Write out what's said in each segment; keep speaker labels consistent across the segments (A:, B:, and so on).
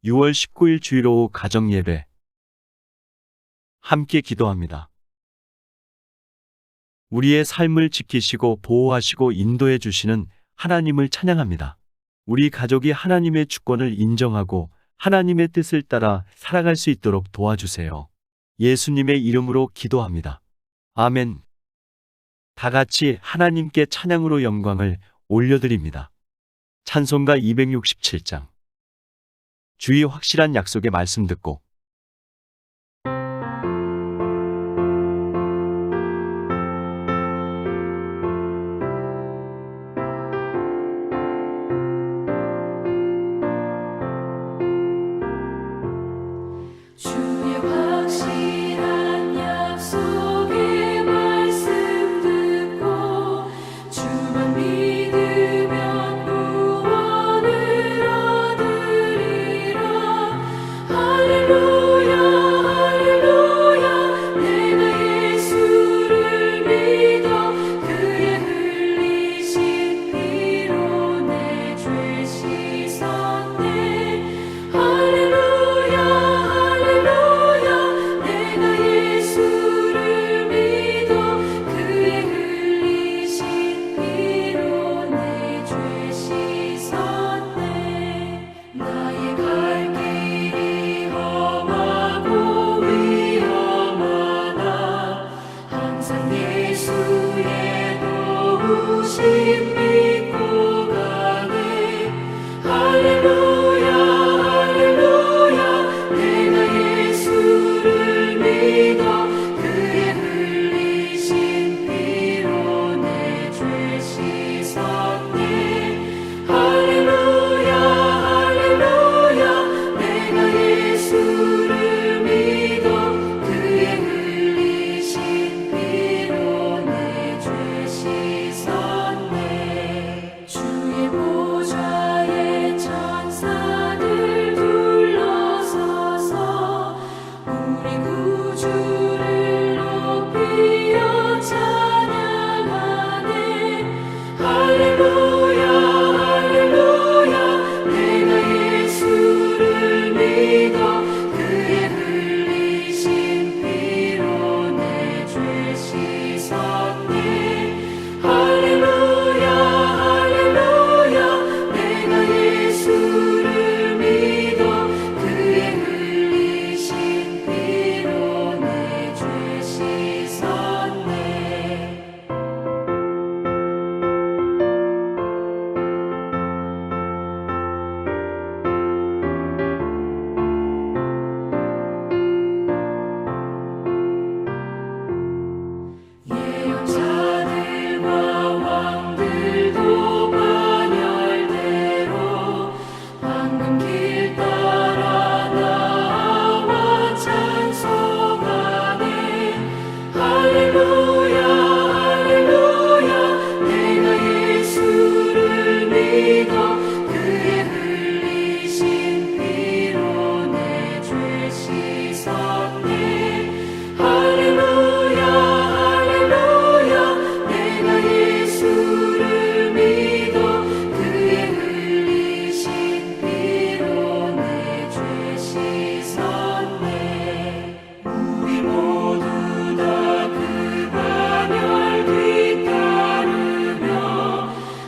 A: 6월 19일 주일 오후 가정예배 함께 기도합니다. 우리의 삶을 지키시고 보호하시고 인도해 주시는 하나님을 찬양합니다. 우리 가족이 하나님의 주권을 인정하고 하나님의 뜻을 따라 살아갈 수 있도록 도와주세요. 예수님의 이름으로 기도합니다. 아멘. 다 같이 하나님께 찬양으로 영광을 올려드립니다. 찬송가 267장. 주의 확실한 약속의 말씀 듣고
B: 주의 확실한 약속의 말씀 듣고 주만 믿으면 구원을 얻으리라. 할렐루야 할렐루야 내가 예수를 믿어 그의 흘리신 피로 내 죄 씻었네. 할렐루야 할렐루야 내가 예수를 믿어 그의 흘리신 피로 내 죄 씻었네. 나의 갈 길이 험하고 위험하나 항상 예수의 도우심 믿고 가네. 할렐루야 할렐루야 내가 예수를 믿어 그의 흘리신 피로 내 죄 씻었네. 할렐루야 할렐루야 내가 예수를 믿어 그의 흘리신 피로 내 죄 씻었네. 주의 보좌에 천사들 둘러서서 우리 구주를 높이어 찬양하네. 할렐루야 할렐루야 내가 예수를 믿어 그의 흘리신 피로 내 죄 씻었네. 할렐루야 할렐루야 내가 예수를 믿어 그의 흘리신 피로 내 죄 씻었네. 예언자들과 왕들도 반열대로 황금 길 따라 나와 찬송하네. 할렐루야 할렐루야 내가 예수를 믿어 그의 흘리신 피로 내 죄 씻었네. 할렐루야 할렐루야 내가 예수를 믿어 그의 흘리신 피로 내 죄 씻었네. 우리 모두 다 그 반열 뒤따르며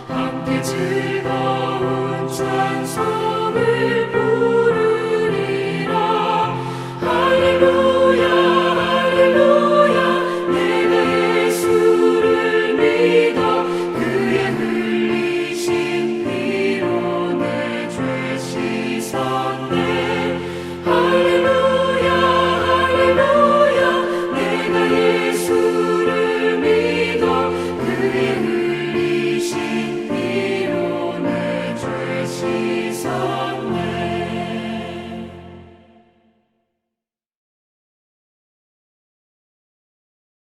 B: 함께 즐거운 찬송을 부르리라. 할렐루야 할렐루야 내가 예수를 믿어 그의 흘리신 피로 내 죄 씻었네. 할렐루야 할렐루야 내가 예수를 믿어 그의 흘리신 피로 내 죄 씻었네.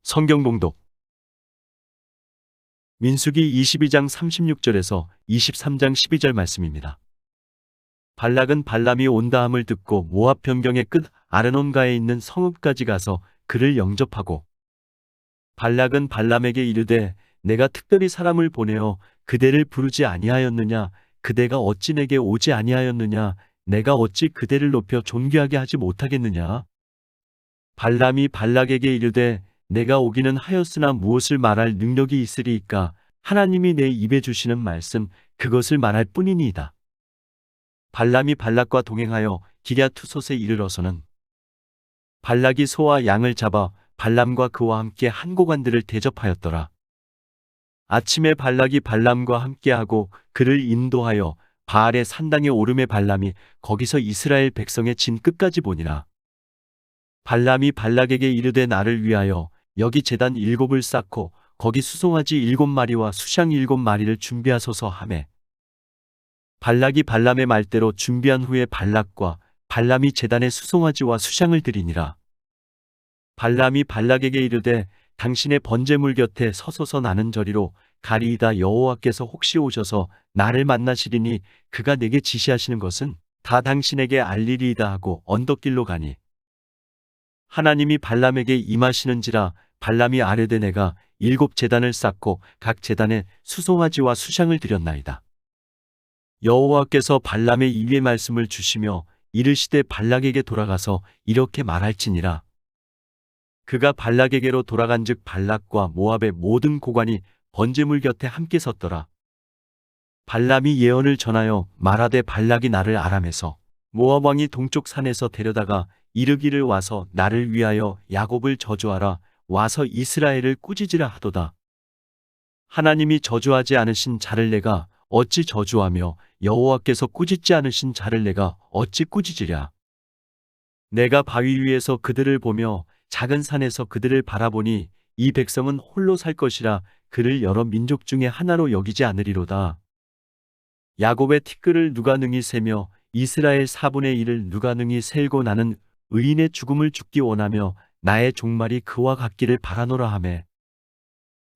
A: 성경 봉독 민수기 22장 36절에서 23장 12절 말씀입니다. 발락은 발람이 온다함을 듣고 모압 변경의 끝 아르논가에 있는 성읍까지 가서 그를 영접하고 발락은 발람에게 이르되 내가 특별히 사람을 보내어 그대를 부르지 아니하였느냐 그대가 어찌 내게 오지 아니하였느냐 내가 어찌 그대를 높여 존귀하게 하지 못하겠느냐? 발람이 발락에게 이르되 내가 오기는 하였으나 무엇을 말할 능력이 있으리이까? 하나님이 내 입에 주시는 말씀 그것을 말할 뿐이니이다. 발람이 발락과 동행하여 기랴투솥에 이르러서는 발락이 소와 양을 잡아 발람과 그와 함께 한 고관들을 대접하였더라. 아침에 발락이 발람과 함께하고 그를 인도하여 바알의 산당에 오름에 발람이 거기서 이스라엘 백성의 진 끝까지 보니라. 발람이 발락에게 이르되 나를 위하여 여기 제단 7을 쌓고 거기 수송아지 7마리와 수샹 7마리를 준비하소서 하매 발락이 발람의 말대로 준비한 후에 발락과 발람이 제단에 수송아지와 수샹을 드리니라. 발람이 발락에게 이르되 당신의 번제물 곁에 서소서 나는 저리로 가리이다. 여호와께서 혹시 오셔서 나를 만나시리니 그가 내게 지시하시는 것은 다 당신에게 알리리이다 하고 언덕길로 가니 하나님이 발람에게 임하시는지라. 발람이 아뢰되 내가 7제단을 쌓고 각 제단에 수송아지와 수샹을 드렸나이다. 여호와께서 발람의 입에 말씀을 주시며 이르시되 발락에게 돌아가서 이렇게 말할지니라. 그가 발락에게로 돌아간즉 발락과 모압의 모든 고관이 번제물 곁에 함께 섰더라. 발람이 예언을 전하여 말하되 발락이 나를 아람에서 모압 왕이 동쪽 산에서 데려다가 이르기를 와서 나를 위하여 야곱을 저주하라. 와서 이스라엘을 꾸짖으라 하도다. 하나님이 저주하지 않으신 자를 내가 어찌 저주하며 여호와께서 꾸짖지 않으신 자를 내가 어찌 꾸짖으랴. 내가 바위 위에서 그들을 보며 작은 산에서 그들을 바라보니 이 백성은 홀로 살 것이라. 그를 여러 민족 중에 하나로 여기지 않으리로다. 야곱의 티끌을 누가 능히 세며 이스라엘 4분의 1을 누가 능히 셀고 나는 의인의 죽음을 죽기 원하며 나의 종말이 그와 같기를 바라노라 하매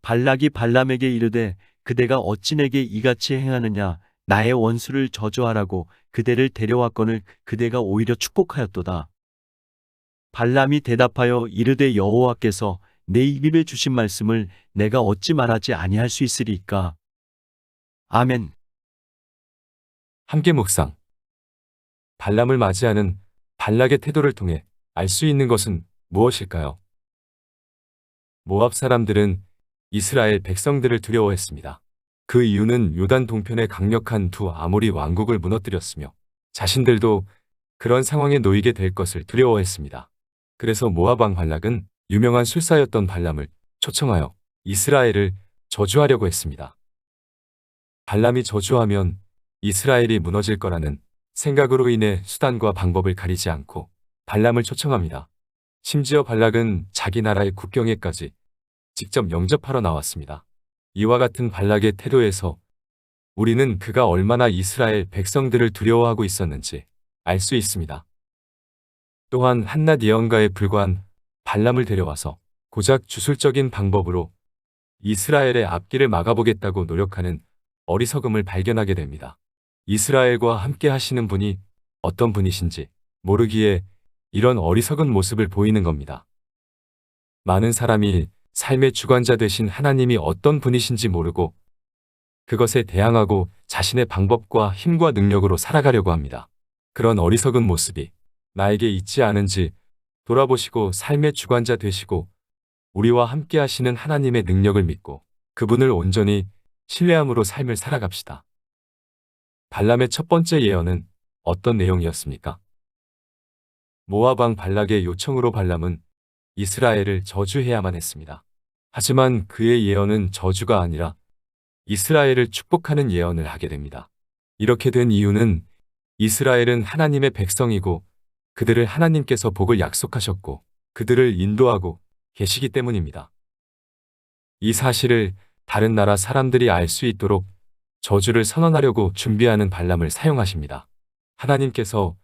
A: 발락이 발람에게 이르되 그대가 어찌 내게 이같이 행하느냐. 나의 원수를 저주하라고 그대를 데려왔거늘 그대가 오히려 축복하였도다. 발람이 대답하여 이르되 여호와께서 내 입에 주신 말씀을 내가 어찌 말하지 아니할 수 있으리이까. 아멘.
C: 함께 묵상. 발람을 맞이하는 발락의 태도를 통해 알 수 있는 것은 무엇일까요? 모압 사람들은 이스라엘 백성들을 두려워했습니다. 그 이유는 요단 동편의 강력한 두 아모리 왕국을 무너뜨렸으며 자신들도 그런 상황에 놓이게 될 것을 두려워했습니다. 그래서 모압 왕 발락은 유명한 술사였던 발람을 초청하여 이스라엘을 저주하려고 했습니다. 발람이 저주하면 이스라엘이 무너질 거라는 생각으로 인해 수단과 방법을 가리지 않고 발람을 초청합니다. 심지어 발락은 자기 나라의 국경에까지 직접 영접하러 나왔습니다. 이와 같은 발락의 태도에서 우리는 그가 얼마나 이스라엘 백성들을 두려워하고 있었는지 알 수 있습니다. 또한 한낱 예언가에 불과한 발람을 데려와서 고작 주술적인 방법으로 이스라엘의 앞길을 막아보겠다고 노력하는 어리석음을 발견하게 됩니다. 이스라엘과 함께 하시는 분이 어떤 분이신지 모르기에 이런 어리석은 모습을 보이는 겁니다. 많은 사람이 삶의 주관자 되신 하나님이 어떤 분이신지 모르고 그것에 대항하고 자신의 방법과 힘과 능력으로 살아가려고 합니다. 그런 어리석은 모습이 나에게 있지 않은지 돌아보시고 삶의 주관자 되시고 우리와 함께 하시는 하나님의 능력을 믿고 그분을 온전히 신뢰함으로 삶을 살아갑시다. 발람의 첫 번째 예언은 어떤 내용이었습니까? 모압 왕 발락의 요청으로 발람은 이스라엘을 저주해야만 했습니다. 하지만 그의 예언은 저주가 아니라 이스라엘을 축복하는 예언을 하게 됩니다. 이렇게 된 이유는 이스라엘은 하나님의 백성이고 그들을 하나님께서 복을 약속하셨고 그들을 인도하고 계시기 때문입니다. 이 사실을 다른 나라 사람들이 알 수 있도록 저주를 선언하려고 준비하는 발람을 사용하십니다. 하나님께서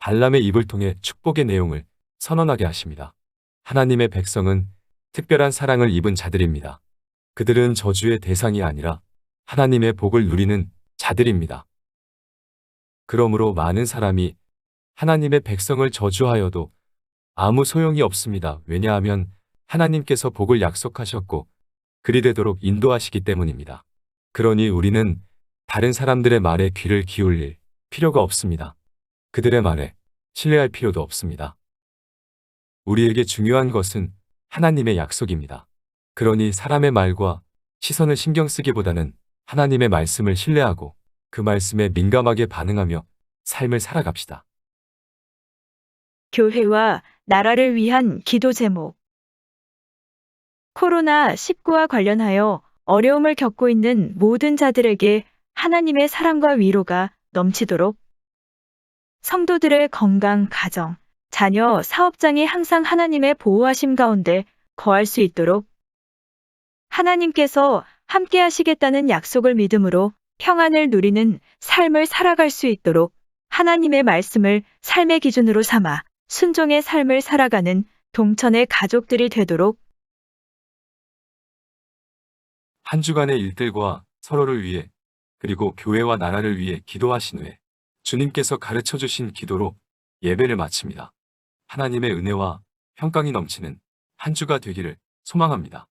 C: 발람의 입을 통해 축복의 내용을 선언하게 하십니다. 하나님의 백성은 특별한 사랑을 입은 자들입니다. 그들은 저주의 대상이 아니라 하나님의 복을 누리는 자들입니다. 그러므로 많은 사람이 하나님의 백성을 저주하여도 아무 소용이 없습니다. 왜냐하면 하나님께서 복을 약속하셨고 그리 되도록 인도하시기 때문입니다. 그러니 우리는 다른 사람들의 말에 귀를 기울일 필요가 없습니다. 그들의 말에 신뢰할 필요도 없습니다. 우리에게 중요한 것은 하나님의 약속입니다. 그러니 사람의 말과 시선을 신경 쓰기보다는 하나님의 말씀을 신뢰하고 그 말씀에 민감하게 반응하며 삶을 살아갑시다.
D: 교회와 나라를 위한 기도 제목. 코로나19와 관련하여 어려움을 겪고 있는 모든 자들에게 하나님의 사랑과 위로가 넘치도록 성도들의 건강, 가정, 자녀, 사업장이 항상 하나님의 보호하심 가운데 거할 수 있도록 하나님께서 함께 하시겠다는 약속을 믿음으로 평안을 누리는 삶을 살아갈 수 있도록 하나님의 말씀을 삶의 기준으로 삼아 순종의 삶을 살아가는 동천의 가족들이 되도록
C: 한 주간의 일들과 서로를 위해 그리고 교회와 나라를 위해 기도하신 후에 주님께서 가르쳐 주신 기도로 예배를 마칩니다. 하나님의 은혜와 평강이 넘치는 한 주가 되기를 소망합니다.